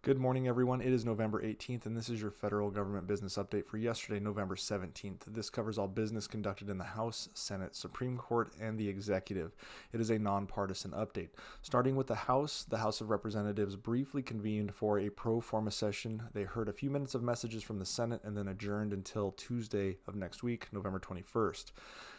Good morning, everyone. It is November 18th, and this is your federal government business update for yesterday, November 17th. This covers all business conducted in the House, Senate, Supreme Court, and the Executive. It is a nonpartisan update. Starting with the House of Representatives briefly convened for a pro forma session. They heard a few minutes of messages from the Senate and then adjourned until Tuesday of next week, November 21st.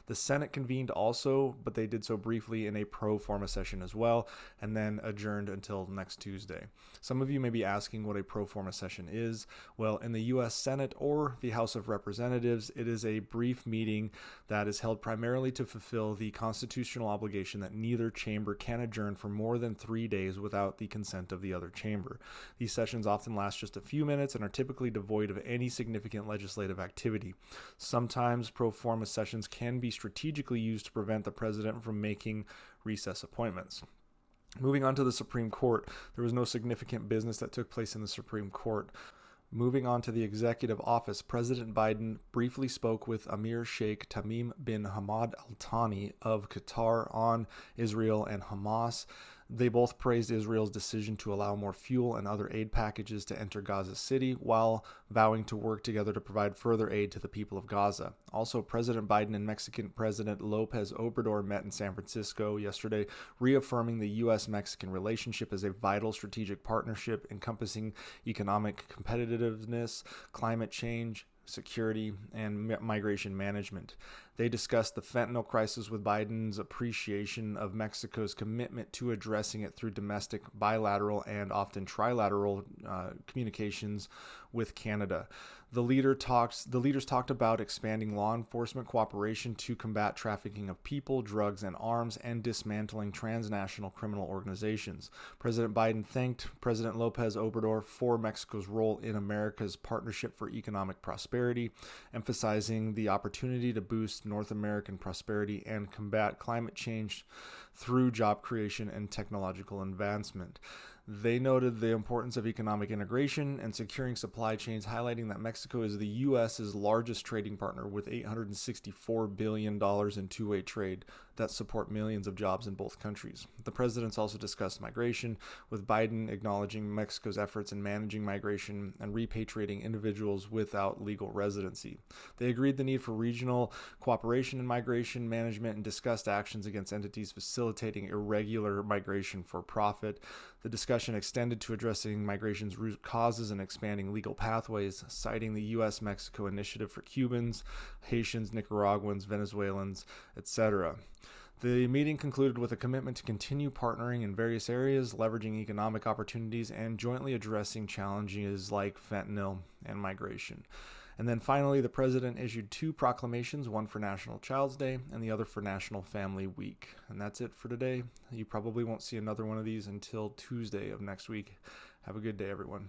The Senate convened also, but they did so briefly in a pro forma session as well, and then adjourned until next Tuesday. Some of you may be asking what a pro forma session is. Well, in the U.S. Senate or the House of Representatives, it is a brief meeting that is held primarily to fulfill the constitutional obligation that neither chamber can adjourn for more than 3 days without the consent of the other chamber. These sessions often last just a few minutes and are typically devoid of any significant legislative activity. Sometimes pro forma sessions can be strategically used to prevent the president from making recess appointments. Moving on to the Supreme Court, there was no significant business that took place in the Supreme Court. Moving on to the executive office, President Biden briefly spoke with Emir Sheikh Tamim bin Hamad Al Thani of Qatar on Israel and Hamas. They both praised Israel's decision to allow more fuel and other aid packages to enter Gaza City while vowing to work together to provide further aid to the people of Gaza. Also, President Biden and Mexican President López Obrador met in San Francisco yesterday, reaffirming the U.S.-Mexican relationship as a vital strategic partnership encompassing economic competitiveness, climate change, security, and migration management. They discussed the fentanyl crisis with Biden's appreciation of Mexico's commitment to addressing it through domestic, bilateral, and often trilateral communications with Canada. The leaders talked about expanding law enforcement cooperation to combat trafficking of people, drugs, and arms, and dismantling transnational criminal organizations. President Biden thanked President López Obrador for Mexico's role in America's Partnership for Economic Prosperity, emphasizing the opportunity to boost North American prosperity and combat climate change through job creation and technological advancement. They noted the importance of economic integration and securing supply chains, highlighting that Mexico is the U.S.'s largest trading partner with $864 billion in two-way trade that support millions of jobs in both countries. The presidents also discussed migration, with Biden acknowledging Mexico's efforts in managing migration and repatriating individuals without legal residency. They agreed the need for regional cooperation in migration management and discussed actions against entities facilitating irregular migration for profit. The discussion extended to addressing migration's root causes and expanding legal pathways, citing the U.S.-Mexico Initiative for Cubans, Haitians, Nicaraguans, Venezuelans, etc. The meeting concluded with a commitment to continue partnering in various areas, leveraging economic opportunities, and jointly addressing challenges like fentanyl and migration. And then finally, the president issued 2 proclamations, one for National Child's Day and the other for National Family Week. And that's it for today. You probably won't see another one of these until Tuesday of next week. Have a good day, everyone.